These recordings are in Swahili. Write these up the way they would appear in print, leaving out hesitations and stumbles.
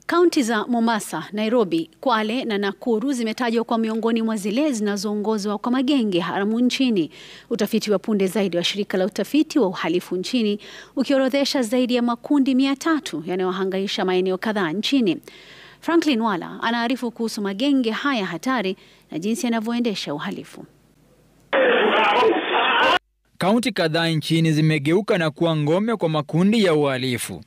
Kaunti za Mombasa, Nairobi, Kwale na Nakuru zimetajwa kwa miongoni mwa zile zinazoongozwa kwa magenge haramu nchini. Utafiti wa punde zaidi wa shirika la utafiti wa uhalifu nchini ukiorodhesha zaidi ya makundi 300 yanayohangaisha maeneo kadhaa nchini. Franklin Wala anaarifu kuhusu magenge haya hatari na jinsi yanavyoendesha uhalifu. Kaunti kadhaa nchini zimegeuka na kuwa ngome kwa makundi ya uhalifu.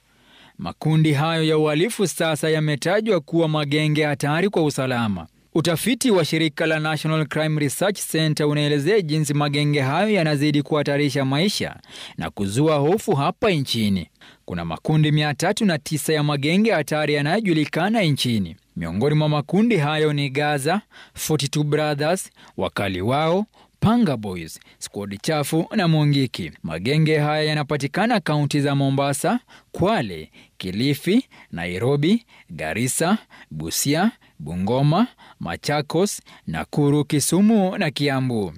Makundi hayo ya uhalifu sasa yametajwa kuwa magenge hatari kwa usalama. Utafiti wa shirika la National Crime Research Center unaelezea jinsi magenge hayo yanazidi kuhatarisha maisha na kuzua hofu hapa nchini. Kuna makundi 309 ya magenge hatari yanayojulikana nchini. Miongoni mwa makundi hayo ni Gaza, 42 Brothers, Wakali Wao, Panga Boys, Squad Chafu na Mungiki. Magenge haya yanapatikana kaunti za Mombasa, Kwale, Kilifi, Nairobi, Garissa, Busia, Bungoma, Machakos, Nakuru, Kisumu na Kiambu.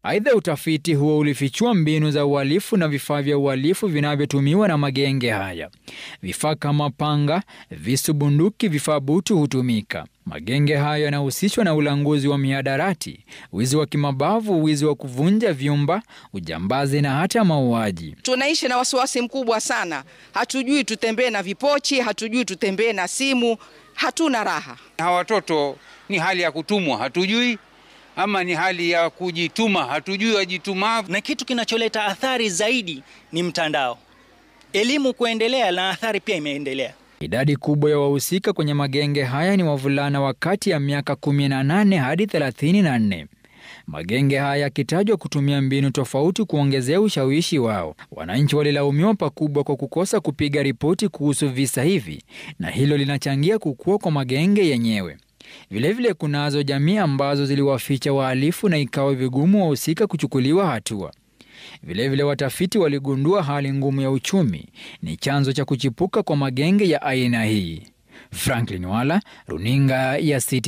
Aidha, utafiti huo ulifichua mbinu za uhalifu na vifaa vya uhalifu vinavyotumiwa na magenge haya. Vifaa kama panga, visu, bunduki, vifaa butu hutumika. Magenge haya yanahusishwa na ulanguzi wa mihadarati, wizi wa kimabavu, wizi wa kuvunja vyumba, ujambazi na hata mauaji. Tunaishi na wasiwasi mkubwa sana. Hatujui tutembee na vipochi, hatujui tutembee na simu, hatuna raha. Hawa watoto ni hali ya kutumwa, hatujui, ama ni hali ya kujituma, hatujui wajituma. Na kitu kinacholeta athari zaidi ni mtandao. Elimu kuendelea na athari pia imeendelea. Idadi kubwa ya wahusika kwenye magenge haya ni wavulana wa kati ya miaka 18 hadi 34. Magenge haya yakitajwa kutumia mbinu tofauti kuongezea ushawishi wao. Wananchi walilaumiwa pakubwa kwa kukosa kupiga ripoti kuhusu visa hivi, na hilo linachangia kukua kwa magenge yenyewe. Vilevile kunazo jamii ambazo ziliwaficha wahalifu na ikawa vigumu wahusika kuchukuliwa hatua. Vilevile watafiti waligundua hali ngumu ya uchumi ni chanzo cha kuchipuka kwa magenge ya aina hii. Franklin Wala, runinga ya Citizen.